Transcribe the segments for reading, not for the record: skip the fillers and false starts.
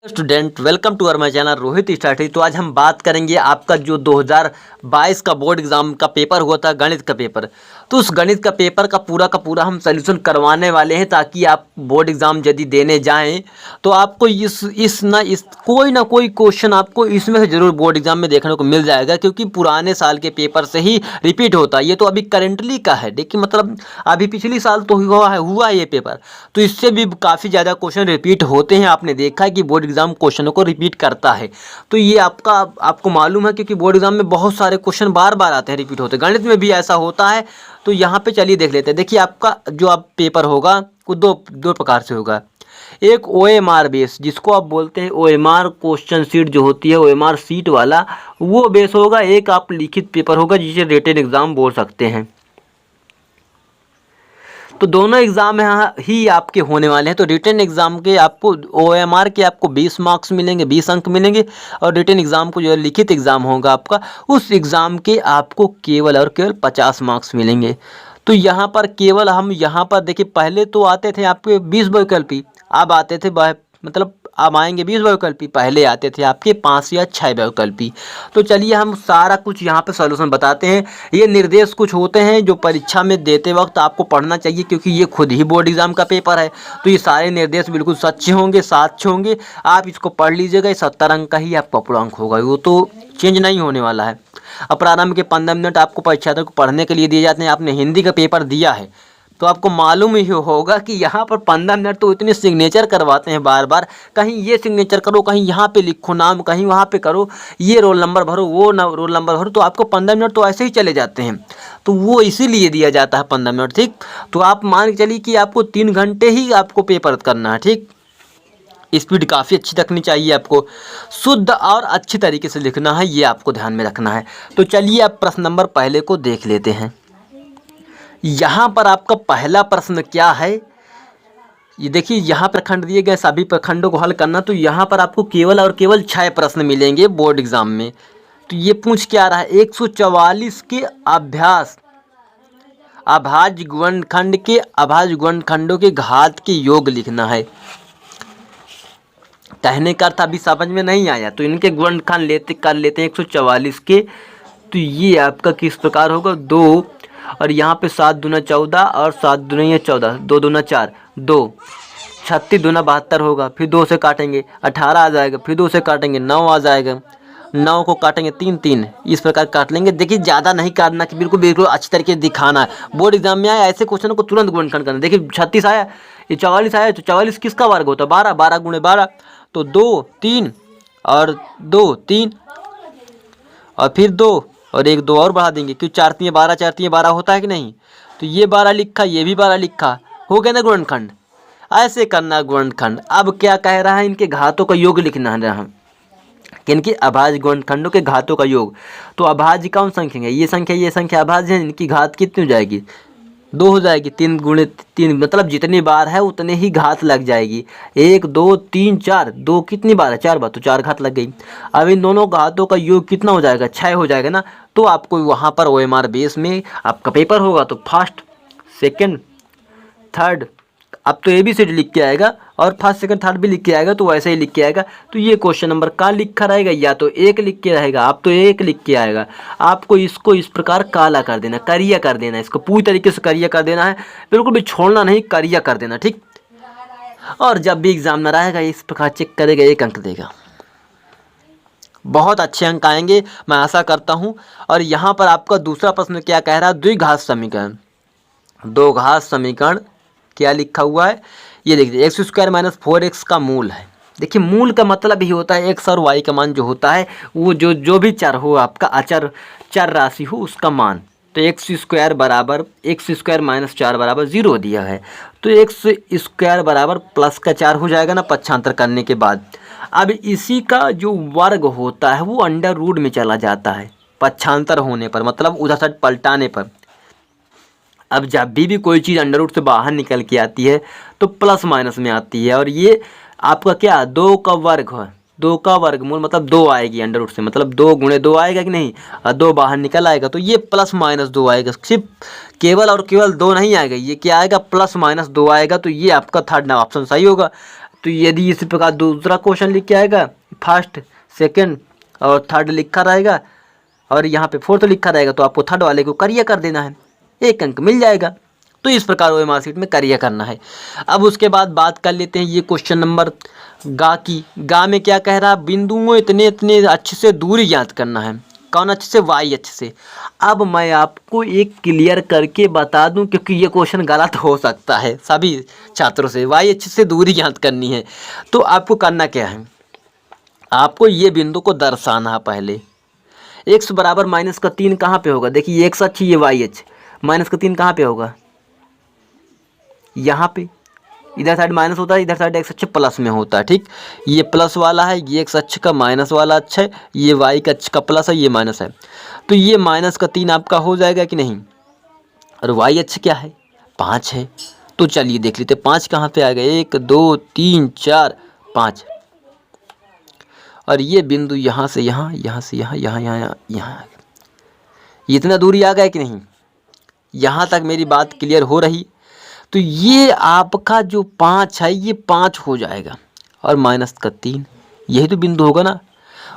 Student welcome to our my channel Rohit strategy. तो आज हम बात करेंगे आपका जो 2022 का बोर्ड एग्जाम का पेपर हुआ था, गणित का पेपर। तो उस गणित का पेपर का पूरा हम सॉल्यूशन करवाने वाले हैं, ताकि आप बोर्ड एग्जाम यदि देने जाएं तो आपको इस कोई ना कोई क्वेश्चन आपको इसमें से जरूर बोर्ड एग्जाम में देखने को मिल जाएगा, क्योंकि पुराने साल के पेपर से ही रिपीट होता है। ये तो अभी करेंटली का है, देखिए मतलब अभी पिछली साल तो हुआ ये पेपर, तो इससे भी काफ़ी ज़्यादा क्वेश्चन रिपीट होते हैं। आपने देखा है कि बोर्ड एग्जाम क्वेश्चनों को रिपीट करता है, तो ये आपको मालूम है, क्योंकि बोर्ड एग्जाम में बहुत सारे क्वेश्चन बार बार आते हैं, रिपीट होते हैं। गणित में भी ऐसा होता है। तो यहाँ पे चलिए देख लेते हैं। देखिए आपका जो आप पेपर होगा वो दो प्रकार से होगा। एक OMR बेस, जिसको आप बोलते हैं OMR क्वेश्चन सीट जो होती है, OMR सीट वाला वो बेस होगा। एक आप लिखित पेपर होगा, जिसे रिटन एग्जाम बोल सकते हैं। तो दोनों एग्ज़ाम यहाँ ही आपके होने वाले हैं। तो रिटन एग्ज़ाम के आपको OMR के आपको 20 मार्क्स मिलेंगे, 20 अंक मिलेंगे, और रिटन एग्ज़ाम को जो लिखित एग्ज़ाम होगा आपका, उस एग्ज़ाम के आपको केवल और केवल 50 मार्क्स मिलेंगे। तो यहाँ पर केवल हम यहाँ पर देखिए, पहले तो आते थे आपके 20 वैकल्पी, अब आते थे मतलब अब आएंगे 20 वैकल्पी, पहले आते थे आपके 5 या 6 वैकल्पी। तो चलिए हम सारा कुछ यहाँ पे सॉल्यूशन बताते हैं। ये निर्देश कुछ होते हैं जो परीक्षा में देते वक्त आपको पढ़ना चाहिए, क्योंकि ये खुद ही बोर्ड एग्जाम का पेपर है। तो ये सारे निर्देश बिल्कुल सच्चे होंगे, साच्य होंगे। आप इसको पढ़ लीजिएगा। ये 70 अंक का ही आपका पूर्णांक होगा, वो तो चेंज नहीं होने वाला है। अब प्रारंभ के 15 मिनट आपको परीक्षार्थी को पढ़ने के लिए दिए जाते हैं। आपने हिंदी का पेपर दिया है तो आपको मालूम ही होगा कि यहाँ पर 15 मिनट तो इतने सिग्नेचर करवाते हैं बार बार। कहीं ये सिग्नेचर करो, कहीं यहाँ पे लिखो नाम, कहीं वहाँ पे करो, ये रोल नंबर भरो, वो रोल नंबर भरो। तो आपको 15 मिनट तो ऐसे ही चले जाते हैं। तो वो इसीलिए दिया जाता है 15 मिनट, ठीक। तो आप मान के चलिए कि आपको 3 घंटे ही आपको पेपर करना है, ठीक। स्पीड काफ़ी अच्छी रखनी चाहिए आपको, शुद्ध और अच्छी तरीके से लिखना है, ये आपको ध्यान में रखना है। तो चलिए आप प्रश्न नंबर पहले को देख लेते हैं। यहाँ पर आपका पहला प्रश्न क्या है, ये देखिए, यहाँ प्रखंड दिए गए, सभी प्रखंडों को हल करना। तो यहाँ पर आपको केवल और केवल 6 प्रश्न मिलेंगे बोर्ड एग्जाम में। तो ये पूछ क्या रहा है, 144 के अभाज्य गुणनखंडों के घात के योग लिखना है। कहने का अर्थ अभी समझ में नहीं आया, तो इनके गुणनखंड कर लेते हैं 144 के। तो ये आपका किस प्रकार होगा, 2 और यहाँ पे 7 दूना 14 और 7 दूना 14, 2 दूना 4, 2 36 दूना 72 होगा। फिर 2 से काटेंगे 18 आ जाएगा, फिर 2 से काटेंगे 9 आ जाएगा, 9 को काटेंगे 3 3, इस प्रकार काट लेंगे। देखिए ज़्यादा नहीं काटना, कि बिल्कुल अच्छी तरीके से दिखाना है। बोर्ड एग्जाम में आया ऐसे क्वेश्चन को तुरंत गुणनखंड करना। देखिए 36 आया, ये 44 आया, तो 44 किसका वर्ग होता है, 12, 12 गुणे 12, तो 2 3 और 2 3 और फिर 2 और 1 2 और बढ़ा देंगे, क्यों 4 3 12, 4 3 12 होता है कि नहीं। तो ये 12 लिखा, ये भी 12 लिखा, हो गया ना गुणनखंड। ऐसे करना गुणनखंड। अब क्या कह रहा है, इनके घातों का योग लिखना है रहा, इनके अभाज्य गुणनखंडों के घातों का योग। तो अभाज्य कौन संख्या है, ये संख्या अभाज्य है, इनकी घात कितनी हो जाएगी, 2 हो जाएगी। 3 गुणे 3 मतलब जितनी बार है उतने ही घात लग जाएगी। 1 2 3 4, 2 कितनी बार है, 4 बार, तो 4 घात लग गई। अब इन दोनों घातों का योग कितना हो जाएगा, 6 हो जाएगा ना। तो आपको वहाँ पर OMR बेस में आपका पेपर होगा, तो फर्स्ट सेकंड थर्ड, अब तो ABCD लिख के आएगा, और फर्स्ट सेकंड थर्ड भी लिख के आएगा, तो वैसे ही लिख के आएगा। तो ये क्वेश्चन नंबर का लिखा रहेगा, या तो 1 लिख के रहेगा, अब तो 1 लिख के आएगा। आपको इसको इस प्रकार काला कर देना, करिया कर देना, इसको पूरी तरीके से करिया कर देना है, बिल्कुल भी छोड़ना नहीं, करिया कर देना, ठीक। और जब भी एग्जामिनर आएगा इस प्रकार चेक करेगा, 1 अंक देगा। बहुत अच्छे अंक आएंगे, मैं आशा करता हूँ। और यहाँ पर आपका दूसरा प्रश्न क्या कह रहा है, द्विघात समीकरण, 2 घात समीकरण क्या लिखा हुआ है, ये देख लीजिए। x² - 4x का मूल है। देखिए मूल का मतलब ही होता है x और y का मान जो होता है, वो जो भी चर हो, आपका अचर चर राशि हो, उसका मान। तो x² बराबर x² - 4 बराबर 0 दिया है, तो x² बराबर प्लस का 4 हो जाएगा ना, पक्षांतर करने के बाद। अब इसी का जो वर्ग होता है वो अंडर रूट में चला जाता है पक्षांतर होने पर, मतलब उधर साइड पलटाने पर। अब जब भी कोई चीज़ अंडर रूट से बाहर निकल के आती है तो प्लस माइनस में आती है। और ये आपका क्या, 2 का वर्ग है, 2 का वर्गमूल मतलब 2 आएगी अंडर रूट से, मतलब 2 गुणे 2 आएगा कि नहीं, और 2 बाहर निकल आएगा, तो ये प्लस माइनस 2 आएगा। सिर्फ केवल और केवल 2 नहीं आएगा, ये क्या आएगा, प्लस माइनस 2 आएगा। तो ये आपका थर्ड ऑप्शन सही होगा। तो यदि इसी प्रकार दूसरा क्वेश्चन लिख के आएगा, फर्स्ट सेकंड और थर्ड लिखा रहेगा और यहाँ पे फोर्थ लिखा रहेगा, तो आपको थर्ड वाले को करियर कर देना है, 1 अंक मिल जाएगा। तो इस प्रकार ओएमआर शीट में करियर करना है। अब उसके बाद बात कर लेते हैं ये क्वेश्चन नंबर गा की। गा में क्या कह रहा है, बिंदुओं इतने इतने अच्छे से दूरी ज्ञात करना है। कौन अच्छे से, वाई अच्छे से। अब मैं आपको एक क्लियर करके बता दूं, क्योंकि ये क्वेश्चन गलत हो सकता है सभी छात्रों से। वाई अच्छे से दूरी ज्ञात करनी है, तो आपको करना क्या है, आपको ये बिंदु को दर्शाना है पहले। x बराबर -3 कहाँ पे होगा, देखिए x अक्ष ये y अक्ष, -3 कहाँ पे होगा, यहाँ पे। इधर साइड माइनस होता है, इधर साइड x अक्ष प्लस में होता है, ठीक। ये प्लस वाला है, ये x अक्ष का माइनस वाला अक्ष है, ये y का अक्ष का प्लस है, ये माइनस है। तो ये -3 आपका हो जाएगा कि नहीं। और y अक्ष क्या है, 5 है। तो चलिए देख लेते, 5 कहाँ पे आ गया, 1 2 3 4 5। और ये बिंदु यहाँ से यहाँ, यहाँ से यहाँ, यहाँ यहाँ यहाँ, इतना दूरी आ गया कि नहीं। यहाँ तक मेरी बात क्लियर हो रही। तो ये आपका जो 5 है, ये 5 हो जाएगा और -3, यही तो बिंदु होगा ना।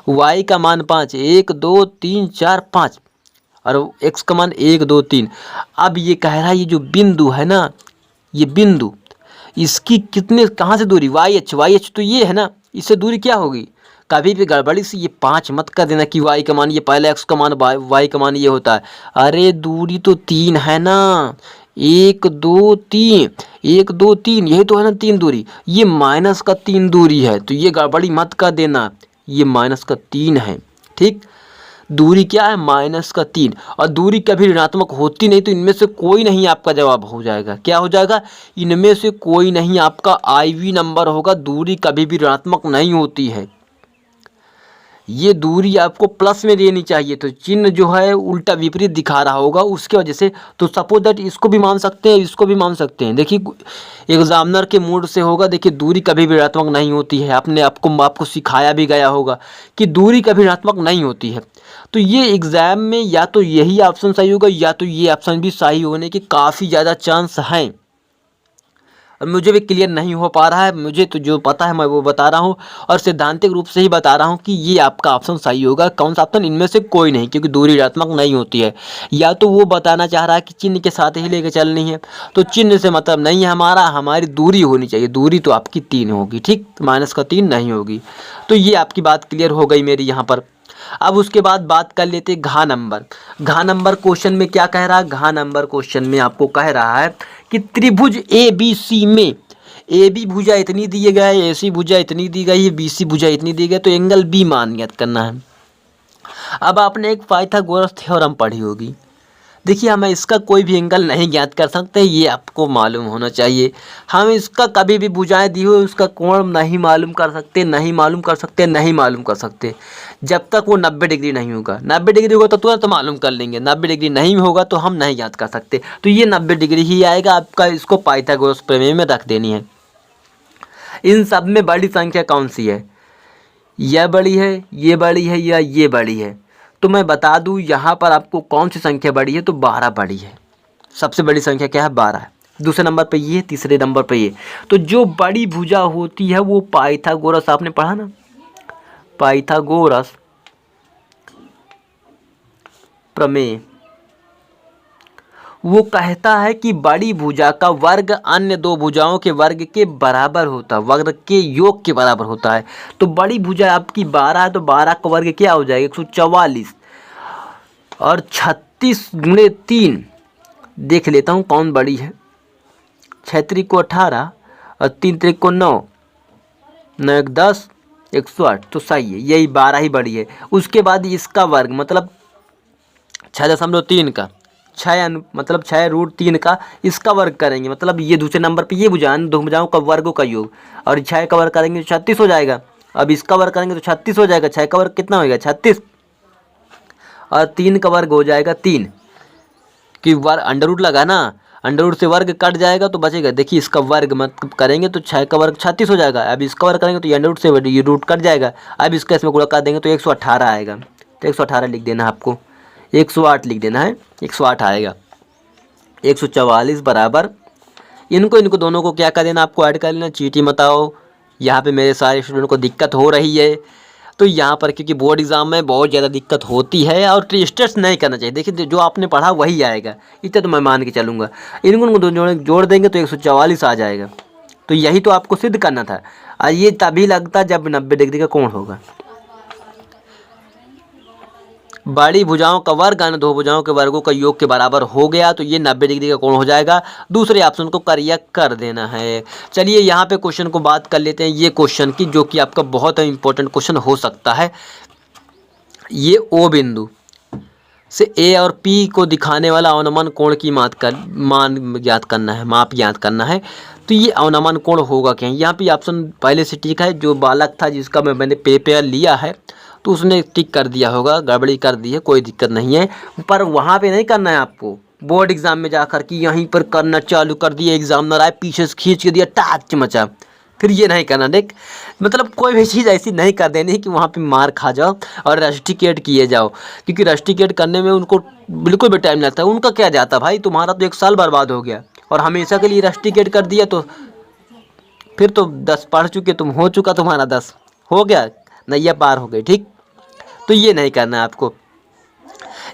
y का मान 5, 1 2 3 4 5 और x का मान 1 2 3। अब ये कह रहा है ये जो बिंदु है ना, ये बिंदु, इसकी कितने कहाँ से दूरी, y अक्ष तो ये है ना, इससे दूरी क्या होगी। कभी भी गड़बड़ी से ये 5 मत कर देना कि y का मान ये पहले x का मान y का मान ये होता है। अरे दूरी तो 3 है ना, 1 2 3, 1 2 3, यही तो है ना 3 दूरी। ये -3 दूरी है, तो ये गड़बड़ी मत कर देना, ये -3 है, ठीक। दूरी क्या है, -3। और दूरी कभी ऋणात्मक होती नहीं, तो इनमें से कोई नहीं आपका जवाब हो जाएगा। क्या हो जाएगा, इनमें से कोई नहीं आपका IV नंबर होगा। दूरी कभी भी ऋणात्मक नहीं होती है, ये दूरी आपको प्लस में देनी चाहिए। तो चिन्ह जो है उल्टा विपरीत दिखा रहा होगा उसके वजह से। तो सपोज दैट इसको भी मान सकते हैं, इसको भी मान सकते हैं। देखिए एग्जामिनर के मूड से होगा, देखिए दूरी कभी भी ऋणात्मक नहीं होती है। आपको सिखाया भी गया होगा कि दूरी कभी ऋणात्मक नहीं होती है। तो ये एग्ज़ाम में या तो यही ऑप्शन सही होगा या तो ये ऑप्शन भी सही होने के काफ़ी ज़्यादा चांस हैं। और मुझे भी क्लियर नहीं हो पा रहा है, मुझे तो जो पता है मैं वो बता रहा हूँ और सैद्धांतिक रूप से ही बता रहा हूँ कि ये आपका ऑप्शन सही होगा। कौन सा ऑप्शन, इनमें से कोई नहीं, क्योंकि दूरी ऋणात्मक नहीं होती है। या तो वो बताना चाह रहा है कि चिन्ह के साथ ही लेकर चलनी है, तो चिन्ह से मतलब नहीं है हमारा, हमारी दूरी होनी चाहिए। दूरी तो आपकी 3 होगी, ठीक, -3 नहीं होगी। तो ये आपकी बात क्लियर हो गई मेरी यहाँ पर। अब उसके बाद बात कर लेते घा नंबर। घा नंबर क्वेश्चन में क्या कह रहा है, घा नंबर क्वेश्चन में आपको कह रहा है कि त्रिभुज ABC में AB भुजा इतनी दी गई है, AC भुजा इतनी दी गई है, BC भुजा इतनी दी गई है, तो एंगल B मान ज्ञात करना है। अब आपने एक पाइथागोरस थ्योरम पढ़ी होगी। देखिए हम इसका कोई भी एंगल नहीं ज्ञात कर सकते, ये आपको मालूम होना चाहिए। हम इसका कभी भी भुजाएं दी हुई उसका कोण नहीं मालूम कर सकते, नहीं मालूम कर सकते, नहीं मालूम कर सकते, जब तक वो 90 डिग्री नहीं होगा। 90 डिग्री होगा तो तुरंत मालूम कर लेंगे, 90 डिग्री नहीं होगा तो हम नहीं ज्ञात कर सकते। तो ये 90 डिग्री ही आएगा आपका, इसको पाइथागोरस प्रमेय में रख देनी है। इन सब में बड़ी संख्या कौन सी है, यह बड़ी है, ये बड़ी है या ये बड़ी है। तो मैं बता दूं यहाँ पर आपको कौन सी संख्या बड़ी है, तो 12 बड़ी है। सबसे बड़ी संख्या क्या है, 12 है। दूसरे नंबर पे ये, तीसरे नंबर पे ये। तो जो बड़ी भुजा होती है वो पाइथागोरस, आपने पढ़ा ना, पाइथागोरस प्रमेय, वो कहता है कि बड़ी भुजा का वर्ग अन्य दो भुजाओं के वर्ग के बराबर होता है, वर्ग के योग के बराबर होता है। तो बड़ी भुजा आपकी 12 है, तो 12 का वर्ग क्या हो जाएगा, 144 और 36 गुणे 3। देख लेता हूँ कौन बड़ी है। 6 त्रिक को 18 और 3 त्रिक को 9, 9 1 10, 108। तो सही है, यही 12 ही बड़ी है। उसके बाद इसका वर्ग मतलब 6.3 का 6 मतलब 6√3 का इसका वर्ग करेंगे, मतलब ये दूसरे नंबर पे ये भुजाएं, दो भुजाओं का वर्गों का योग, और 6 का वर्ग करेंगे तो 36 हो जाएगा। अब इसका वर्ग करेंगे तो 36 हो जाएगा। 6 का वर्ग कितना होगा, 36, और 3 का वर्ग हो जाएगा 3, कि वर्ग अंडर रूट लगा ना, अंडर रूट से वर्ग कट जाएगा तो बचेगा। देखिए इसका वर्ग मतलब करेंगे तो 6 का वर्ग 36 हो जाएगा। अब इसका वर्ग करेंगे तो ये अंडर रूट से ये रूट कट जाएगा। अब इसका इसमें गुणा कर देंगे तो 118 आएगा। तो 118 लिख देना आपको, 108 लिख देना है, 108 आएगा। 144 बराबर, इनको दोनों को क्या कर देना, आपको ऐड कर लेना, चीटी मत आओ, यहाँ पे मेरे सारे स्टूडेंट को दिक्कत हो रही है। तो यहाँ पर क्योंकि बोर्ड एग्ज़ाम में बहुत ज़्यादा दिक्कत होती है और स्ट्रेस नहीं करना चाहिए। देखिए जो आपने पढ़ा वही आएगा, इतना तो मैं मान के चलूँगा। इनको जोड़ देंगे तो 144 आ जाएगा। तो यही तो आपको सिद्ध करना था। और ये तभी लगता जब 90 डिग्री का कोण होगा। बड़ी भुजाओं का वर्ग अन्य दो भुजाओं के वर्गों का योग के बराबर हो गया तो ये 90 डिग्री का कोण हो जाएगा। दूसरे ऑप्शन को करिया कर देना है। चलिए यहाँ पे क्वेश्चन को बात कर लेते हैं, ये क्वेश्चन की, जो कि आपका बहुत इंपॉर्टेंट क्वेश्चन हो सकता है। ये ओ बिंदु से ए और पी को दिखाने वाला अवनमन कोण की मान ज्ञात करना है, माप ज्ञात करना है। तो ये अवनमन कोण होगा क्या? यहाँ पे ऑप्शन पहले से ठीक है। जो बालक था जिसका मैंने पेपर लिया है तो उसने टिक कर दिया होगा, गड़बड़ी कर दी है, कोई दिक्कत नहीं है। पर वहाँ पे नहीं करना है आपको, बोर्ड एग्जाम में जाकर कि यहीं पर करना चालू कर दिया, एग्जामिनर आए पीछे से खींच के दिया टाच मचा, फिर ये नहीं करना। देख मतलब कोई भी चीज़ ऐसी नहीं कर देनी कि वहाँ पे मार खा जाओ और रस्टिकेट किए जाओ, क्योंकि रस्टिकेट करने में उनको बिल्कुल भी टाइम लगता है। उनका क्या जाता भाई, तुम्हारा तो 1 साल बर्बाद हो गया और हमेशा के लिए रस्टिकेट कर दिया तो फिर तो 10 पढ़ चुके तुम, हो चुका तुम्हारा 10, हो गया, नैया पार हो गई। ठीक, तो ये नहीं करना है आपको।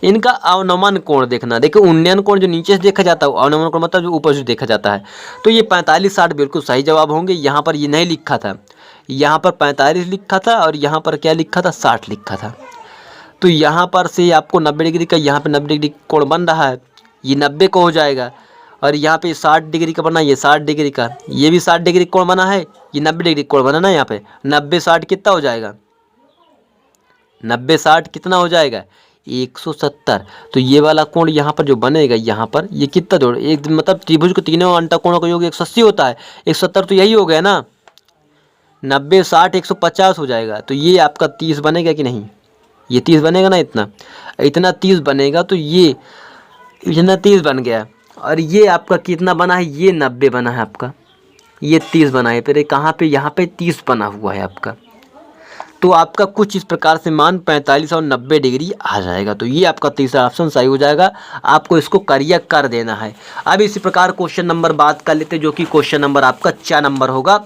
इनका अवनमन कोण देखना। देखिए उन्नयन कोण जो नीचे से देखा जाता है, अवनमन कोण मतलब जो ऊपर से देखा जाता है। तो ये 45-60 बिल्कुल सही जवाब होंगे। यहाँ पर ये नहीं लिखा था, यहाँ पर 45 लिखा था और यहाँ पर क्या लिखा था, 60 लिखा था। तो यहाँ पर से आपको 90 डिग्री का, यहाँ पे 90 डिग्री कोण बन रहा है, ये 90 का हो जाएगा। और यहाँ पे 60 डिग्री का बना, ये 60 डिग्री का, ये भी 60 डिग्री कोण बना है, ये 90 डिग्री कोण बना ना। यहाँ पे 90-60 कितना हो जाएगा, 90-60 कितना हो जाएगा, 170। तो ये वाला कोण यहाँ पर जो बनेगा, यहाँ पर ये कितना जोड़, एक मतलब त्रिभुज के तीनों अंतःकोणों का योग 180 होता है, 170 तो यही हो गया ना। 90-60 150 हो जाएगा। तो ये आपका 30 बनेगा कि नहीं, ये 30 बनेगा ना, इतना 30 बनेगा। तो ये इतना 30 बन गया। और ये आपका कितना बना है, ये 90 बना है आपका, ये 30 बना है। फिर कहाँ पे, यहाँ पे 30 बना हुआ है आपका। तो आपका कुछ इस प्रकार से मान 45 और 90 डिग्री आ जाएगा। तो ये आपका तीसरा ऑप्शन सही हो जाएगा। आपको इसको करिया कर देना है। अब इसी प्रकार क्वेश्चन नंबर बात कर लेते हैं, जो कि क्वेश्चन नंबर आपका 4 नंबर होगा।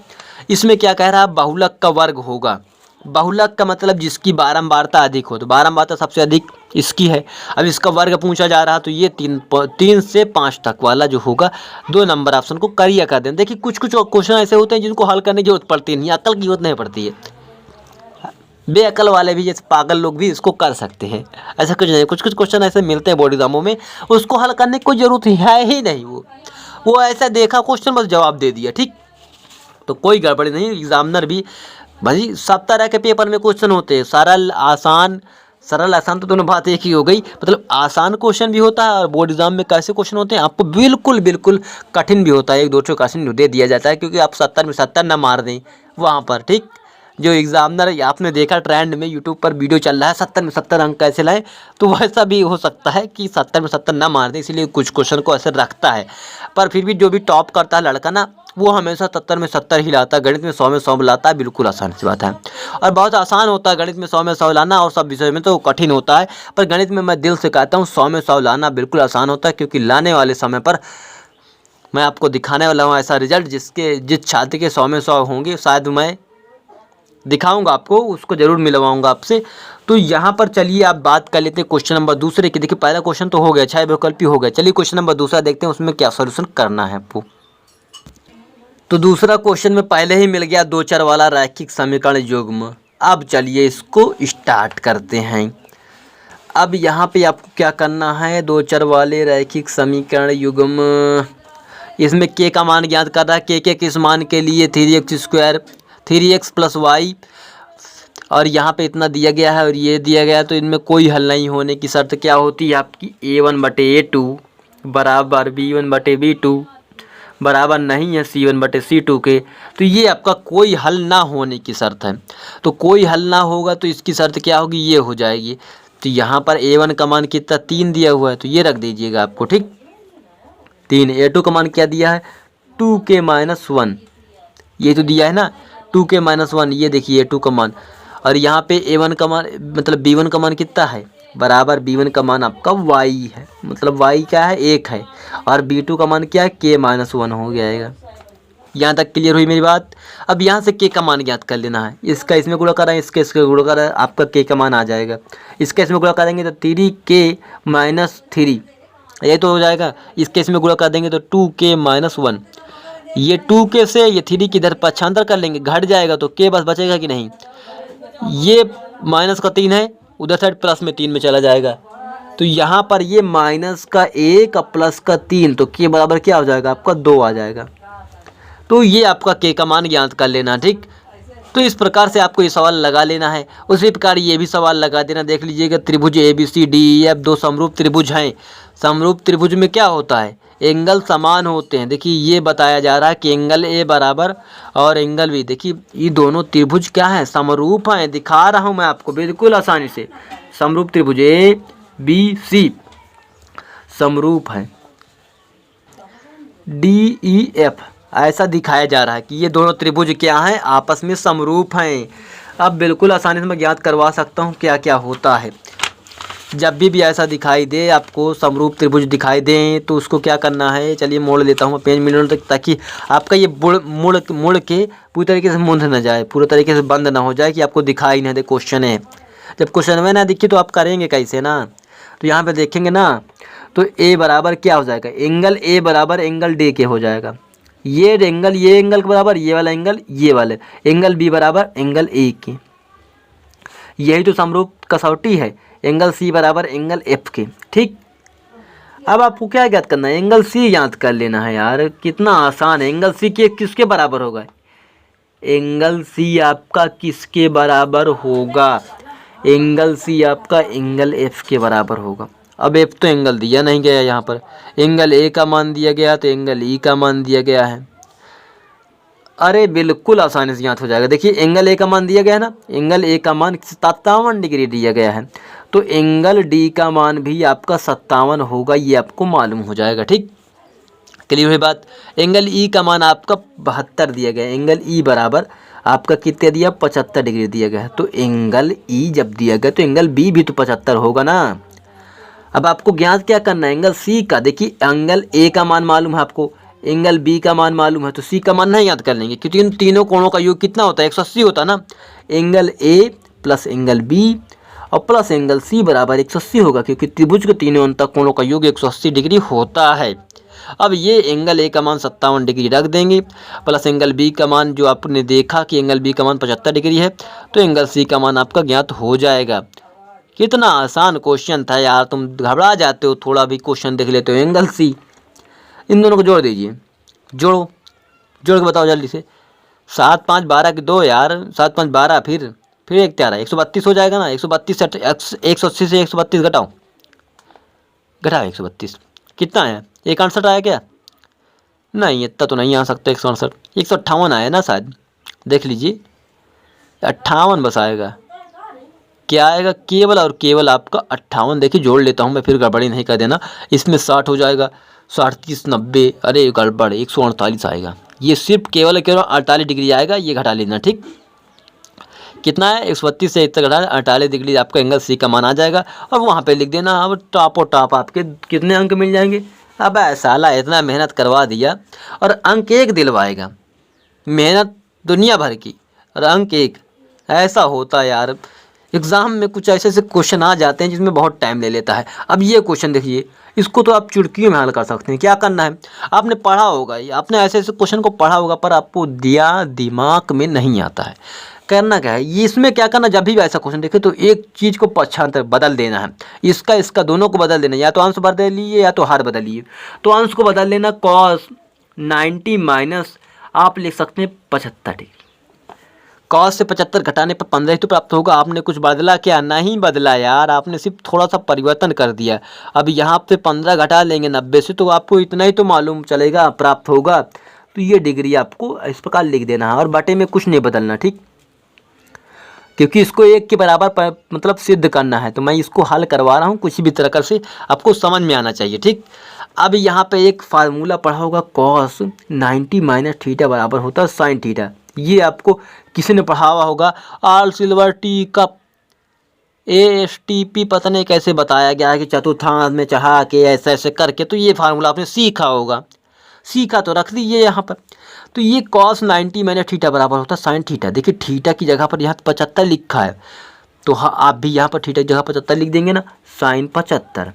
इसमें क्या कह रहा है, बहुलक का वर्ग होगा। बहुलक का मतलब जिसकी बारंबारता अधिक हो, तो बारंबारता सबसे अधिक इसकी है। अब इसका वर्ग पूछा जा रहा, तो ये 3 से 5 तक वाला जो होगा 2 नंबर ऑप्शन को करिया कर देना। देखिए कुछ क्वेश्चन ऐसे होते हैं जिनको हल करने की जरूरत पड़ती नहीं, अकल की जरूरत नहीं पड़ती है। बेअकल वाले भी, जैसे पागल लोग भी इसको कर सकते हैं। ऐसा कुछ नहीं, कुछ क्वेश्चन ऐसे मिलते हैं बोर्ड एग्जामों में, उसको हल करने की कोई ज़रूरत है ही नहीं। वो ऐसा देखा क्वेश्चन बस जवाब दे दिया। ठीक, तो कोई गड़बड़ी नहीं। एग्जामिनर भी भाई 7 तरह के पेपर में क्वेश्चन होते हैं, सरल आसान तो दोनों बात एक ही हो गई। मतलब आसान क्वेश्चन भी होता है और बोर्ड एग्जाम में कैसे क्वेश्चन होते हैं आपको बिल्कुल कठिन भी होता है। 1-2 क्वेश्चन दे दिया जाता है, क्योंकि आप 70 में 70 ना मार दें वहाँ पर। ठीक, जो एग्जामिनर आपने देखा ट्रेंड में यूट्यूब पर वीडियो चल रहा है 70 में 70 अंक कैसे लाएं, तो वैसा भी हो सकता है कि 70 में 70 ना मार दें, इसलिए कुछ क्वेश्चन को ऐसे रखता है। पर फिर भी जो भी टॉप करता है लड़का ना, वो हमेशा 70 में 70 ही लाता है। गणित में 100 में 100 लाता है, बिल्कुल आसान सी बात है। और बहुत आसान होता है गणित में 100 में 100 लाना, और सब विषय में तो कठिन होता है। पर गणित में मैं दिल से कहता हूँ 100 में 100 लाना बिल्कुल आसान होता है, क्योंकि लाने वाले समय पर मैं आपको दिखाने वाला हूँ ऐसा रिजल्ट जिस छात्र के 100 में 100 होंगे, शायद मैं दिखाऊंगा आपको, उसको जरूर मिलवाऊंगा आपसे। तो यहाँ पर चलिए आप बात कर लेते हैं क्वेश्चन नंबर दूसरे की। देखिए पहला क्वेश्चन तो हो गया, 6 विकल्पी हो गया। चलिए क्वेश्चन नंबर दूसरा देखते हैं, उसमें क्या सॉल्यूशन करना है आपको। तो दूसरा क्वेश्चन में पहले ही मिल गया 2 चर वाला रैखिक समीकरण युग्म। अब चलिए इसको स्टार्ट करते हैं। अब यहाँ पे आपको क्या करना है, 2 चर वाले रैखिक समीकरण युग्म, इसमें के का मान ज्ञात कर रहा है। के किस मान के लिए, 3x² 3x + y, और यहाँ पे इतना दिया गया है और ये दिया गया है। तो इनमें कोई हल नहीं होने की शर्त क्या होती है आपकी, a1/a2 बराबर b1/b2 बराबर नहीं है c1/c2 के। तो ये आपका कोई हल ना होने की शर्त है। तो कोई हल ना होगा तो इसकी शर्त क्या होगी, ये हो जाएगी। तो यहाँ पर a1 का मान कितना, 3 दिया हुआ है, तो ये रख दीजिएगा आपको। ठीक, 3। a2 का मान क्या दिया है, 2k-1, ये तो दिया है ना 2k-1, ये देखिए a2 का मान। और यहाँ पे a1 का मान मतलब b1 का मान कितना है, बराबर b1 का मान आपका y है, मतलब y क्या है, 1 है। और b2 का मान क्या है, k-1 हो जाएगा। यहाँ तक क्लियर हुई मेरी बात। अब यहाँ से के का मान ज्ञात कर लेना है। इसका इसमें गुणा करें, इसके गुणा करें, आपका के का मान आ जाएगा। इसका इसमें गुणा करेंगे तो 3k माइनस 3, ये तो हो जाएगा। इसके इसमें गुणा कर देंगे तो 2k माइनस 1, ये 2k से ये 3 की इधर पक्षांतर कर लेंगे, घट जाएगा तो k बस बचेगा कि नहीं। ये माइनस का 3 है, उधर साइड प्लस में 3 में चला जाएगा, तो यहाँ पर ये माइनस का 1 प्लस का 3, तो के बराबर क्या हो जाएगा आपका 2 आ जाएगा। तो ये आपका के का मान ज्ञात कर लेना, ठीक। तो इस प्रकार से आपको ये सवाल लगा लेना है। उसी प्रकार ये भी सवाल लगा देना। देख लीजिएगा, त्रिभुज ABCDEF दो समरूप त्रिभुज हैं। समरूप त्रिभुज में क्या होता है, एंगल समान होते हैं। देखिए ये बताया जा रहा है कि एंगल A बराबर और एंगल B, देखिए ये दोनों त्रिभुज क्या है, समरूप हैं। दिखा रहा हूँ मैं आपको बिल्कुल आसानी से। समरूप त्रिभुज ABC समरूप है, DEF ऐसा दिखाया जा रहा है कि ये दोनों त्रिभुज क्या हैं, आपस में समरूप हैं। अब बिल्कुल आसानी से मैं ज्ञात करवा सकता हूँ क्या क्या होता है। जब भी ऐसा दिखाई दे आपको, समरूप त्रिभुज दिखाई दें, तो उसको क्या करना है, चलिए मोड़ लेता हूँ पेज मिनट तक, ताकि आपका ये मुड़ के पूरी तरीके से मुंद न जाए, पूरे तरीके से बंद ना हो जाए कि आपको दिखाई नहीं दे क्वेश्चन है। जब क्वेश्चन में ना दिखे तो आप करेंगे कैसे ना। तो यहाँ पे देखेंगे ना, तो A बराबर क्या हो जाएगा, एंगल A बराबर एंगल D के हो जाएगा। ये एंगल के बराबर ये वाला एंगल, ये वाले एंगल B बराबर एंगल A के। यही तो समरूप कसौटी है, एंगल C बराबर एंगल F के, ठीक। अब आपको क्या ज्ञात करना है, एंगल C ज्ञात कर लेना है यार, कितना आसान है। एंगल C के किसके बराबर होगा, एंगल C आपका किसके बराबर होगा, एंगल C आपका एंगल F के बराबर होगा। अब F तो एंगल दिया नहीं गया यहाँ पर, एंगल A का मान दिया गया तो एंगल E का मान दिया गया है। अरे बिल्कुल आसानी से ज्ञात हो जाएगा। देखिए एंगल A का मान दिया गया है ना, एंगल A का मान 57 डिग्री दिया गया है, तो एंगल D का मान भी आपका 57 होगा, ये आपको मालूम हो जाएगा, ठीक। क्लियर हुई बात। एंगल E का मान आपका 72 दिया गया है, एंगल E बराबर आपका कितने दिया, 75 डिग्री दिया गया है। तो एंगल E जब दिया गया तो एंगल B भी तो 75 होगा ना। अब आपको ज्ञात क्या करना है, एंगल C का। देखिए एंगल A का मान मालूम है आपको, एंगल B का मान मालूम है, तो C का मान नहीं याद कर लेंगे, क्योंकि इन तीनों कोणों का योग कितना होता है, 180 होता है ना। Angle A plus angle B और प्लस एंगल C बराबर 180 होगा, क्योंकि त्रिभुज के तीनों अंतः कोणों का योग 180 डिग्री होता है। अब ये एंगल A का मान 57 डिग्री रख देंगे, प्लस एंगल B का मान जो आपने देखा कि एंगल B का मान 75 डिग्री है, तो एंगल C का मान आपका ज्ञात हो जाएगा। कितना आसान क्वेश्चन था यार, तुम घबरा जाते हो थोड़ा भी क्वेश्चन देख लेते हो। एंगल C, इन दोनों को जोड़ दीजिए, जोड़ो, जोड़ के बताओ जल्दी से। 7 5 12 की 2 यार, 7 5 12, फिर 1 4 132 हो जाएगा ना। 132 से 180 से 132 घटाओ 132 कितना है, 168 आया क्या, नहीं इतना तो नहीं आ सकता, 168 158 आया ना शायद, देख लीजिए 58 बस आएगा। क्या आएगा, केवल और केवल आपका 58। देखिए जोड़ लेता हूँ मैं, फिर गड़बड़ी नहीं कर देना। इसमें 60 हो जाएगा, 60 30 90, अरे गड़बड़, 148 आएगा। ये सिर्फ केवल 48 डिग्री आएगा, ये घटा लेना, ठीक। कितना है, 132 से इतना घटा 48 डिग्री आपका एंगल C का मान आ जाएगा, और वहाँ पे लिख देना। अब टॉप और टॉप आपके कितने अंक मिल जाएंगे। अब साला इतना मेहनत करवा दिया और अंक 1 दिलवाएगा, मेहनत दुनिया भर की और अंक 1, ऐसा होता है यार। एग्ज़ाम में कुछ ऐसे ऐसे क्वेश्चन आ जाते हैं जिसमें बहुत टाइम ले लेता है। अब ये क्वेश्चन देखिए, इसको तो आप चुटकियों में हल कर सकते हैं। क्या करना है, आपने पढ़ा होगा, आपने ऐसे ऐसे क्वेश्चन को पढ़ा होगा, पर आपको दिमाग में नहीं आता है। करना क्या है, ये इसमें क्या करना, जब भी ऐसा क्वेश्चन देखे तो एक चीज़ को पक्षांतर बदल देना है, इसका दोनों को बदल देना, या तो अंश बदलिए या तो हार बदलिए। तो अंश को बदल लेना, cos 90 माइनस आप लिख सकते हैं 75 डिग्री। cos से 75 घटाने पर 15 ही तो प्राप्त होगा। आपने कुछ बदला क्या, नहीं बदला यार, आपने सिर्फ थोड़ा सा परिवर्तन कर दिया। अब यहाँ पे 15 घटा लेंगे 90 से, तो आपको इतना ही तो मालूम चलेगा, प्राप्त होगा। तो ये डिग्री आपको इस प्रकार लिख देना है, और बटे में कुछ नहीं बदलना, ठीक। क्योंकि इसको 1 के बराबर मतलब सिद्ध करना है, तो मैं इसको हल करवा रहा हूँ, कुछ भी तरह से आपको समझ में आना चाहिए, ठीक। अब यहाँ पे एक फार्मूला पढ़ा होगा, cos 90 माइनस थीटा बराबर होता है साइन थीटा। ये आपको किसी ने पढ़ा हुआ होगा, आल सिल्वर टी कप ASTP, पता नहीं कैसे बताया गया है कि चतुर्थांश में चढ़ा के ऐसे ऐसे करके, तो ये फार्मूला आपने सीखा होगा, सीखा तो रख दीजिए यहाँ पर। तो ये cos 90 माइनस थीटा बराबर होता है साइन थीटा। देखिए थीटा की जगह पर यहाँ 75 लिखा है, तो हाँ आप भी यहाँ पर थीटा की जगह 75 लिख देंगे ना, साइन 75।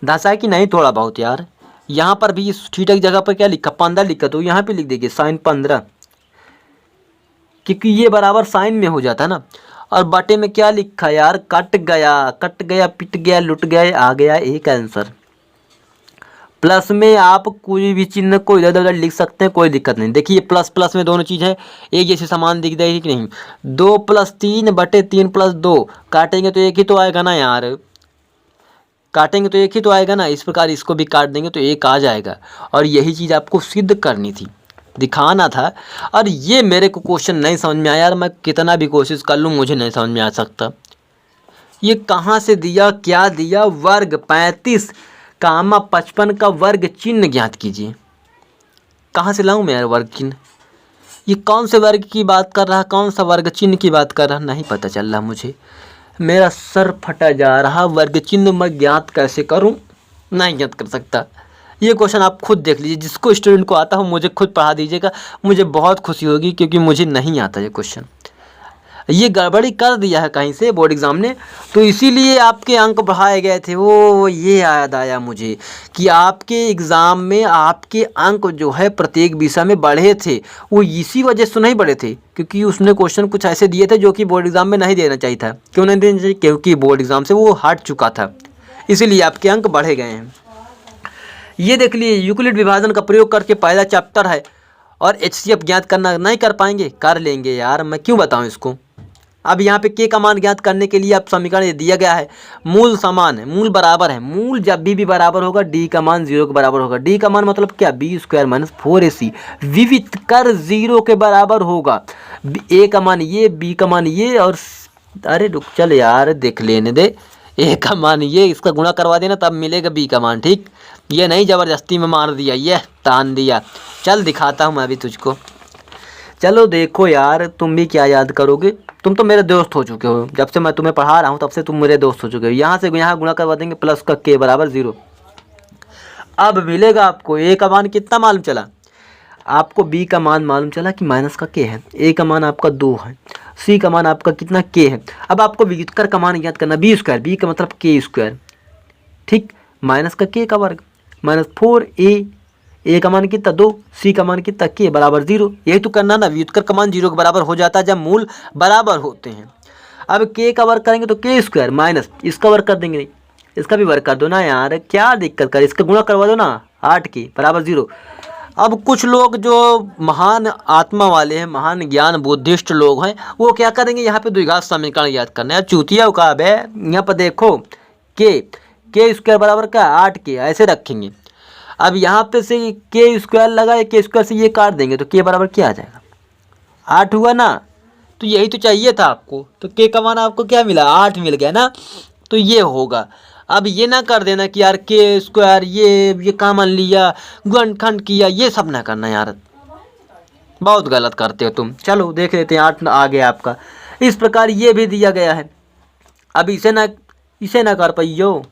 दस है कि नहीं थोड़ा बहुत यार। यहाँ पर भी इस थीटा की जगह पर क्या लिखा, 15 लिखा, तो यहाँ पे लिख देंगे साइन 15, क्योंकि ये बराबर साइन में हो जाता है ना। और बटे में क्या लिखा यार, कट गया पिट गया लुट गया, आ गया एक आंसर। प्लस में आप कोई भी चिन्ह को इधर उधर लिख सकते हैं, कोई दिक्कत नहीं। देखिए प्लस प्लस में दोनों चीज़ है एक जैसे समान दिख रही है कि नहीं। 2 + 3 बटे 3 + 2 काटेंगे तो एक ही तो आएगा ना यार, काटेंगे तो एक ही तो आएगा ना। इस प्रकार इसको भी काट देंगे तो एक आ जाएगा। और यही चीज़ आपको सिद्ध करनी थी, दिखाना था। और ये मेरे को क्वेश्चन नहीं समझ में आया यार, मैं कितना भी कोशिश कर लूँ मुझे नहीं समझ में आ सकता। ये कहाँ से दिया, क्या दिया, वर्ग 35 कामा 55 का वर्ग चिन्ह ज्ञात कीजिए। कहाँ से लाऊं मैं यार वर्ग चिन्ह, ये कौन से वर्ग की बात कर रहा, कौन सा वर्ग चिन्ह की बात कर रहा, नहीं पता चल रहा मुझे। मेरा सर फटा जा रहा, वर्ग चिन्ह मैं ज्ञात कैसे करूं, नहीं ज्ञात कर सकता। ये क्वेश्चन आप खुद देख लीजिए, जिसको स्टूडेंट को आता हो मुझे खुद पढ़ा दीजिएगा, मुझे बहुत खुशी होगी, क्योंकि मुझे नहीं आता ये क्वेश्चन। ये गड़बड़ी कर दिया है कहीं से बोर्ड एग्ज़ाम ने, तो इसीलिए आपके अंक बढ़ाए गए थे। वो ये याद आया मुझे कि आपके एग्ज़ाम में आपके अंक जो है प्रत्येक विषय में बढ़े थे, वो इसी वजह से नहीं बढ़े थे क्योंकि उसने क्वेश्चन कुछ ऐसे दिए थे जो कि बोर्ड एग्ज़ाम में नहीं देना चाहिए था। क्यों नहीं देना चाहिए, क्योंकि बोर्ड एग्ज़ाम से वो हट चुका था, इसीलिए आपके अंक बढ़े गए हैं। ये देख लिए यूक्लिड विभाजन का प्रयोग करके पहला चैप्टर है, और HCF ज्ञात करना नहीं कर पाएंगे, कर लेंगे यार, मैं क्यों बताऊं इसको। अब यहाँ पे के का मान ज्ञात करने के लिए आप समीकरण दिया गया है, मूल समान है, मूल बराबर है, मूल जब भी बराबर होगा डी का मान 0 के बराबर होगा। डी का मान मतलब क्या, b² - 4ac विविध कर 0 के बराबर होगा। a का मान ये, b का मान ये, और अरे रुक चल यार देख लेने दे, a का मान ये, इसका गुणा करवा देना तब मिलेगा b का मान। ठीक, ये नहीं ज़बरदस्ती में मार दिया, ये तान दिया। चल दिखाता हूँ मैं अभी तुझको। चलो देखो यार, तुम भी क्या याद करोगे, तुम तो मेरे दोस्त हो चुके हो, जब से मैं तुम्हें पढ़ा रहा हूँ तब से तुम मेरे दोस्त हो चुके हो। यहाँ से यहाँ गुणा करवा देंगे, प्लस का k बराबर 0। अब मिलेगा आपको a का मान कितना मालूम चला, आपको b का मान मालूम चला कि माइनस का k है, a का मान आपका 2 है, c का मान आपका कितना k है। अब आपको व्युत्कर का मान ज्ञात करना, b², b का मतलब k², ठीक, माइनस का k का वर्ग -4a, a का मान कितना 2, c का मान कितना k बराबर 0। यही तो करना ना, व्युत्कर का मान 0 के बराबर हो जाता है जब मूल बराबर होते हैं। अब k का वर्ग करेंगे तो k² माइनस इसका वर्ग कर देंगे, नहीं इसका भी वर्ग कर दो ना यार, क्या दिक्कत कर, इसका गुणा करवा दो ना, 8k बराबर 0। अब कुछ लोग जो महान आत्मा वाले हैं, महान ज्ञान बुद्धिस्ट लोग हैं, वो क्या करेंगे, यहाँ पे द्विघात समीकरण याद करना है। चूतिया उकाब है, यहाँ पर देखो k² बराबर क्या 8k ऐसे रखेंगे। अब यहाँ पे से k² लगा, k² से ये काट देंगे तो k बराबर क्या आ जाएगा, 8 हुआ ना। तो यही तो चाहिए था आपको, तो k का मान आपको क्या मिला, 8 मिल गया ना, तो ये होगा। अब ये ना कर देना कि यार k², ये का मान लिया, गुणनखंड किया, ये सब ना करना यार, बहुत गलत करते हो तुम। चलो देख लेते हैं, 8 आ गया आपका। इस प्रकार ये भी दिया गया है। अब इसे ना कर पाइयो,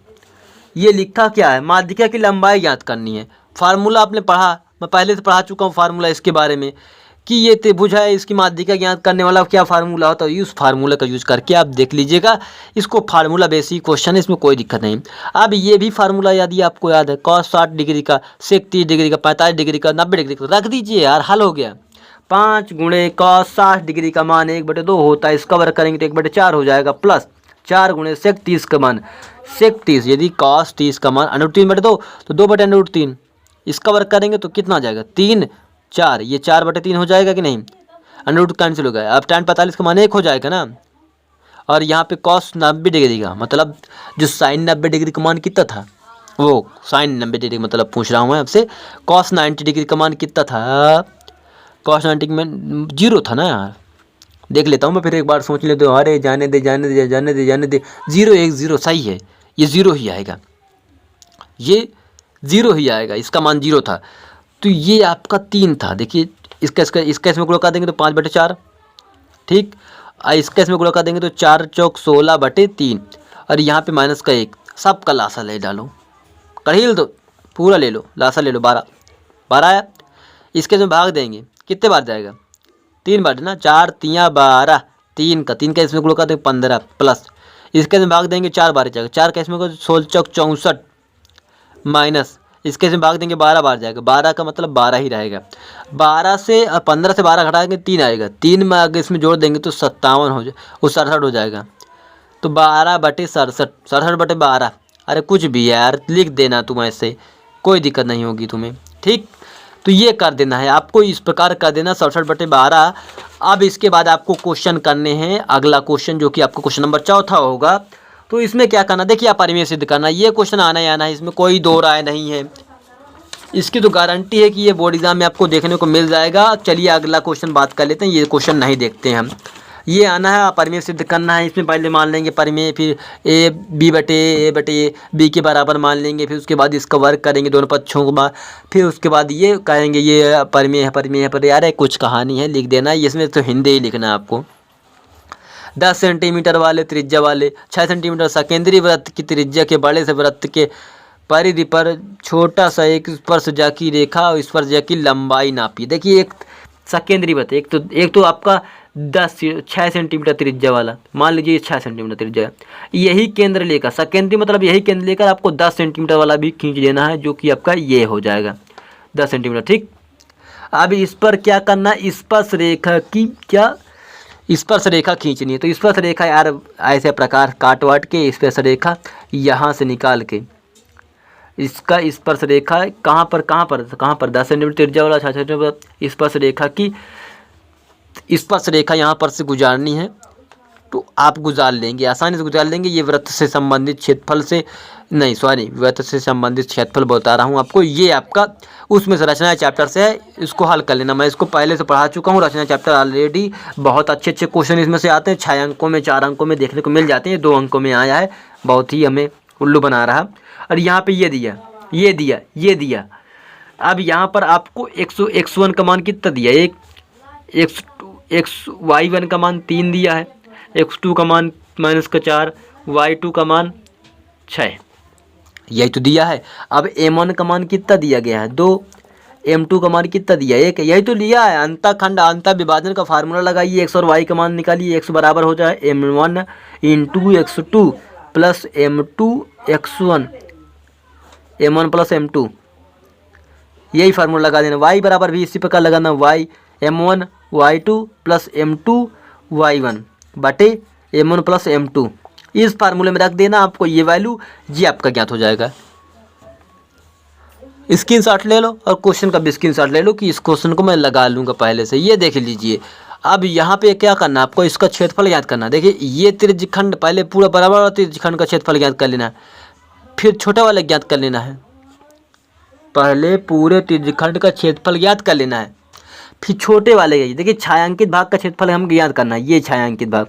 ये लिखा क्या है, माध्यिका की लंबाई ज्ञात करनी है। फार्मूला आपने पढ़ा, मैं पहले से पढ़ा चुका हूँ फार्मूला इसके बारे में, कि ये त्रिभुज है, इसकी माध्यिका ज्ञात करने वाला क्या फार्मूला होता है, उस फार्मूला का यूज करके आप देख लीजिएगा। इसको फार्मूला बेसिक क्वेश्चन है, इसमें कोई दिक्कत नहीं। अब ये भी फार्मूला यदि आपको याद है, cos 60 डिग्री का, sec 30 डिग्री का, 45 डिग्री का, 90 डिग्री का, रख दीजिए यार, हल हो गया। 5 गुणे cos 60 डिग्री का मान 1/2 होता है, इसका वर्ग करेंगे तो 1/4 हो जाएगा, प्लस 4 गुणे sec 30 का मान, sec 30 यदि cos 30 का मान √3/2 तो 2/√3, इसका वर्ग करेंगे तो कितना आ जाएगा, 3 4, ये 4/3 हो जाएगा कि नहीं, √ कैंसिल हो गया। अब tan 45 का मान 1 हो जाएगा ना। और यहाँ पे cos 90 डिग्री का मतलब जो sin 90 डिग्री का मान कितना था, वो sin 90 डिग्री मतलब पूछ रहा हूँ मैं आपसे, cos 90 डिग्री का मान कितना था, cos 90 में 0 था ना यार। देख लेता हूँ मैं फिर एक बार, सोच लेते हो, अरे जाने दे 0 1 0 सही है, ये 0 ही आएगा, ये 0 ही आएगा, इसका मान 0 था। तो ये आपका 3 था। देखिए इसका इसमें गुणा कर देंगे तो 5/4, ठीक, इसका इसमें गुणा कर देंगे तो 4 चौक 16/3, और यहाँ पे माइनस का 1, सबका लासा ले डालो, कढ़ील दो पूरा ले लो, लासा ले लो, 12 आया। इसके में भाग देंगे कितने बार जाएगा, 3 बार ना, 4 तिया 12, 3 का इसमें गुणा कर 15 प्लस इसके में भाग देंगे 4 बार जाएगा, 4 का इसमें 16 चौक 64 माइनस इसके से भाग देंगे 12 बार जाएगा, 12 का मतलब 12 ही रहेगा। 12 से 15 से 12 घटाएंगे 3 आएगा, 3 में अगर इसमें जोड़ देंगे तो 57 हो जाए, वो 67 हो जाएगा। तो 12/67, 67/12, अरे कुछ भी यार लिख देना तुम ऐसे, कोई दिक्कत नहीं होगी तुम्हें, ठीक। तो ये कर देना है आपको, इस प्रकार कर देना 67/12। अब इसके बाद आपको क्वेश्चन करने हैं, अगला क्वेश्चन जो कि आपको क्वेश्चन नंबर 4 होगा। तो इसमें क्या करना, देखिए आप परिमेय सिद्ध करना, ये क्वेश्चन आना ही आना है, इसमें कोई दो राय नहीं है, इसकी तो गारंटी है कि ये बोर्ड एग्जाम में आपको देखने को मिल जाएगा। चलिए अगला क्वेश्चन बात कर लेते हैं, ये क्वेश्चन नहीं देखते हैं हम, ये आना है परिमेय सिद्ध करना है। इसमें पहले मान लेंगे परिमेय, फिर ए बटे बी के बराबर मान लेंगे, फिर उसके बाद इसका वर्ग करेंगे दोनों पक्षों को, बाद फिर उसके बाद ये कहेंगे ये परिमेय है पर यार कुछ कहानी है, लिख देना है, इसमें तो हिंदी ही लिखना है आपको। 10 सेंटीमीटर वाले त्रिज्या वाले 6 सेंटीमीटर सकेंद्री वृत्त की त्रिज्या के बड़े से वृत्त के परिधि पर छोटा सा एक स्पर्शजा की रेखा और स्पर्शजा की लंबाई नापी। देखिए एक सकेंद्री वृत्त, एक तो आपका 6 सेंटीमीटर त्रिज्या वाला, मान लीजिए 6 सेंटीमीटर त्रिज्या, यही केंद्र लेकर, सकेंद्री मतलब यही केंद्र लेकर आपको 10 सेंटीमीटर वाला भी खींच लेना है, जो कि आपका ये हो जाएगा 10 सेंटीमीटर, ठीक। अब इस पर क्या करना, स्पर्श रेखा की क्या स्पर्श रेखा खींचनी है। तो स्पर्श रेखा यार ऐसे प्रकार काट वाट के स्पर्श रेखा यहाँ से निकाल के इसका स्पर्श रेखा कहाँ पर 10 सेंटीमीटर त्रिज्या वाला 6 सेंटीमीटर स्पर्श रेखा की स्पर्श रेखा यहाँ पर से गुजारनी है। तो आप गुजार लेंगे, आसानी से गुजार लेंगे। ये वृत्त से संबंधित क्षेत्रफल से नहीं, सॉरी, वृत्त से संबंधित क्षेत्रफल बता रहा हूँ आपको। ये आपका उसमें से रचना चैप्टर से है, इसको हल कर लेना। मैं इसको पहले से पढ़ा चुका हूँ, रचना चैप्टर ऑलरेडी। बहुत अच्छे क्वेश्चन इसमें से आते हैं, 6 अंकों में 4 अंकों में देखने को मिल जाते हैं, 2 अंकों में आया है, बहुत ही हमें उल्लू बना रहा। और यहाँ पर ये दिया। अब यहाँ पर आपको x1 का मान कितना दिया, y1 का मान 3 दिया है, x2 का मान -4, y2 का मान 6, यही तो दिया है। अब m1 का मान कितना दिया गया है 2, m2 का मान कितना दिया 1, यही तो लिया है। अंतःखंड अंतर विभाजन का फार्मूला लगाइए, x और y का मान निकालिए, x बराबर हो जाए m1 × x2 plus m2 x1, m1 plus m2, यही फार्मूला लगा देना। y बराबर भी इसी प्रकार लगाना, y m1 y2 plus m2 y1 बटे m1 प्लस m2, इस फार्मूले में रख देना। आपको ये वैल्यू जी आपका ज्ञात हो जाएगा। स्क्रीनशॉट ले लो और क्वेश्चन का भी स्क्रीनशॉट ले लो कि इस क्वेश्चन को मैं लगा लूँगा पहले से, ये देख लीजिए। अब यहाँ पे क्या करना, आपको इसका क्षेत्रफल ज्ञात करना। देखिए ये त्रिज्यखंड, पहले पूरा बराबर वाला त्रिज्यखंड का क्षेत्रफल ज्ञात कर लेना है, फिर छोटा वाला ज्ञात कर लेना है। पहले पूरे त्रिज्यखंड का क्षेत्रफल ज्ञात कर लेना है, फिर छोटे वाले का। देखिए छायांकित भाग का क्षेत्रफल हम ज्ञात करना है, ये छायांकित भाग।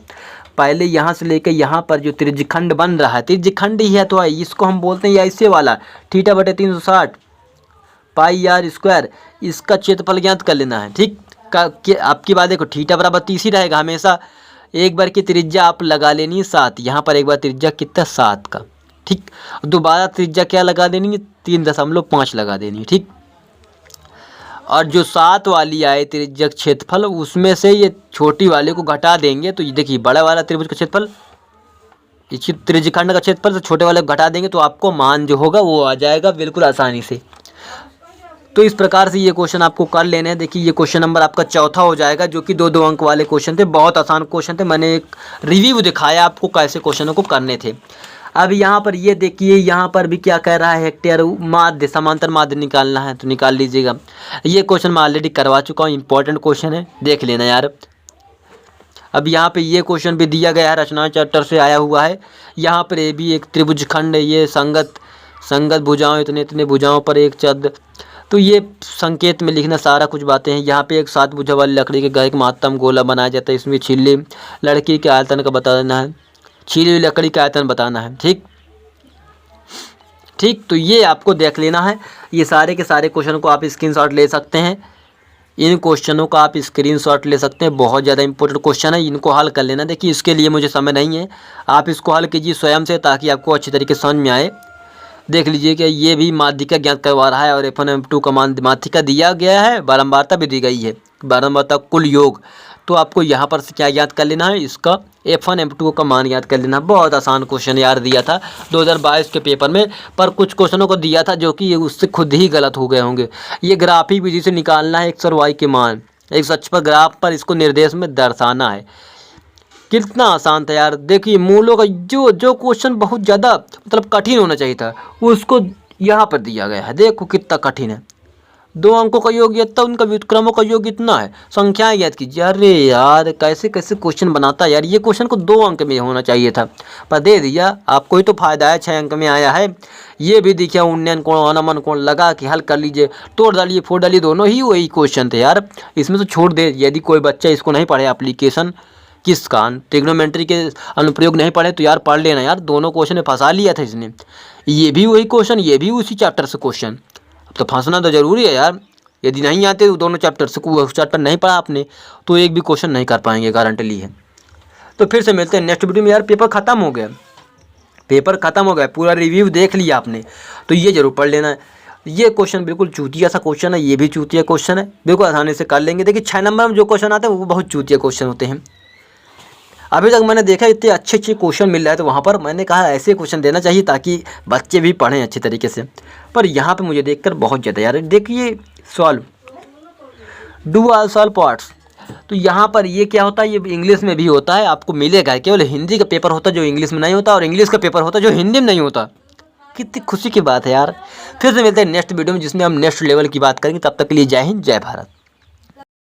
पहले यहाँ से लेकर यहाँ पर जो त्रिज्यखंड बन रहा है, त्रिज्यखंड ही है तो इसको हम बोलते हैं ऐसे वाला θ/360 πr², इसका क्षेत्रफल ज्ञात कर लेना है, ठीक। आपकी बात देखो θ बराबर 30 ही रहेगा हमेशा। एक बार की त्रिज्या आप लगा लेनी है 7, यहाँ पर एक बार त्रिज्या कितना 7 का, ठीक। दोबारा त्रिज्या क्या लगा देनी है 3.5 लगा देनी है, ठीक। और जो 7 वाली आए त्रिज्या क्षेत्रफल, उसमें से ये छोटी वाले को घटा देंगे। तो ये देखिए बड़ा वाला त्रिभुज का क्षेत्रफल, इस त्रिज्यखंड का क्षेत्रफल से छोटे वाले को घटा देंगे तो आपको मान जो होगा वो आ जाएगा बिल्कुल आसानी से। तो इस प्रकार से ये क्वेश्चन आपको कर लेने हैं। देखिए ये क्वेश्चन नंबर आपका 4 हो जाएगा, जो कि 2 अंक वाले क्वेश्चन थे, बहुत आसान क्वेश्चन थे। मैंने एक रिव्यू दिखाया आपको कैसे क्वेश्चनों को करने थे। अब यहाँ पर ये देखिए, यहाँ पर भी क्या कह रहा है, हेक्टेयर माध्य समांतर माध्य निकालना है, तो निकाल लीजिएगा। ये क्वेश्चन मैं ऑलरेडी करवा चुका हूँ, इंपॉर्टेंट क्वेश्चन है, देख लेना यार। अब यहाँ पे ये क्वेश्चन भी दिया गया है, रचना चैप्टर से आया हुआ है। यहाँ पर ये भी एक त्रिभुज खंड है, ये संगत भुजाओं, इतने भुजाओं पर एक चंद्र। तो ये संकेत में लिखना सारा कुछ बातें हैं। यहाँ पे एक 7 भुजा वाली लकड़ी के घर एक महत्तम गोला बनाया जाता है, इसमें छिल्ली लड़की के आयतन का बताना है, छिली हुई लकड़ी का आयतन बताना है, ठीक। तो ये आपको देख लेना है। ये सारे के सारे क्वेश्चन को आप स्क्रीनशॉट ले सकते हैं, इन क्वेश्चनों का आप स्क्रीनशॉट ले सकते हैं। बहुत ज़्यादा इंपॉर्टेंट क्वेश्चन है, इनको हल कर लेना। देखिए इसके लिए मुझे समय नहीं है, आप इसको हल कीजिए स्वयं से, ताकि आपको अच्छी तरीके से समझ में आए। देख लीजिए कि ये भी माध्यिका ज्ञात करवा रहा है और F1 F2 का मान माध्यिका दिया गया है, बारंबारता भी दी गई है, बारंबारता कुल योग। तो आपको यहाँ पर से क्या याद कर लेना है, इसका F1 F2 का मान याद कर लेना। बहुत आसान क्वेश्चन यार दिया था 2022 के पेपर में, पर कुछ क्वेश्चनों को दिया था जो कि ये उससे खुद ही गलत हो गए होंगे। ये ग्राफिक विधि से निकालना है x और y के मान, एक अक्ष पर ग्राफ पर इसको निर्देश में दर्शाना है। कितना आसान था यार। देखिए मूलों का जो जो क्वेश्चन बहुत ज़्यादा मतलब कठिन होना चाहिए था उसको यहाँ पर दिया गया है। देखो कितना कठिन है। 2 अंकों का योग इतना, उनका व्युत्क्रमों का योग इतना है, संख्याएं याद कीजिए। अरे यार कैसे कैसे क्वेश्चन बनाता है यार। ये क्वेश्चन को 2 अंक में होना चाहिए था, पर दे दिया। आपको ही तो फायदा है, 6 अंक में आया है। ये भी देखिए उन्नयन कोण अनमन कोण लगा के हल कर लीजिए, तोड़ डालिए फोड़ डालिए, दोनों ही वही क्वेश्चन थे यार। इसमें तो छोड़ दे, यदि कोई बच्चा इसको नहीं पढ़े एप्लीकेशन किसका ट्रिग्नोमेट्री के अनुप्रयोग नहीं पढ़े तो यार पढ़ लेना यार। दोनों क्वेश्चन में फंसा लिया था इसने, ये भी वही क्वेश्चन, ये भी उसी चैप्टर से क्वेश्चन। अब तो फंसना तो जरूरी है यार। यदि नहीं आते तो दोनों चैप्टर से, चैप्टर नहीं पढ़ा आपने तो एक भी क्वेश्चन नहीं कर पाएंगे, गारंटी ली है। तो फिर से मिलते हैं नेक्स्ट वीडियो में यार। पेपर खत्म हो गया, पेपर खत्म हो गया, पूरा रिव्यू देख लिया आपने तो ये जरूर पढ़ लेना है। ये क्वेश्चन बिल्कुल चूतिया सा क्वेश्चन है, ये भी चूतिया क्वेश्चन है, बिल्कुल आसानी से कर लेंगे। देखिए 6 नंबर में जो क्वेश्चन आते हैं वो बहुत चूतिया क्वेश्चन होते हैं। अभी तक मैंने देखा इतने अच्छे अच्छे क्वेश्चन मिल रहे हैं, तो वहाँ पर मैंने कहा ऐसे क्वेश्चन देना चाहिए ताकि बच्चे भी पढ़ें अच्छे तरीके से। पर यहाँ पे मुझे देखकर बहुत ज़्यादा यार, देखिए solve do all solve parts. तो यहाँ पर ये क्या होता है, ये इंग्लिश में भी होता है, आपको मिलेगा। केवल हिंदी का पेपर होता है जो इंग्लिश में नहीं होता, और इंग्लिश का पेपर होता है जो हिंदी में नहीं होता। कितनी खुशी की बात है यार। फिर से मिलते हैं नेक्स्ट वीडियो में जिसमें हम नेक्स्ट लेवल की बात करेंगे। तब तक के लिए जय हिंद जय भारत।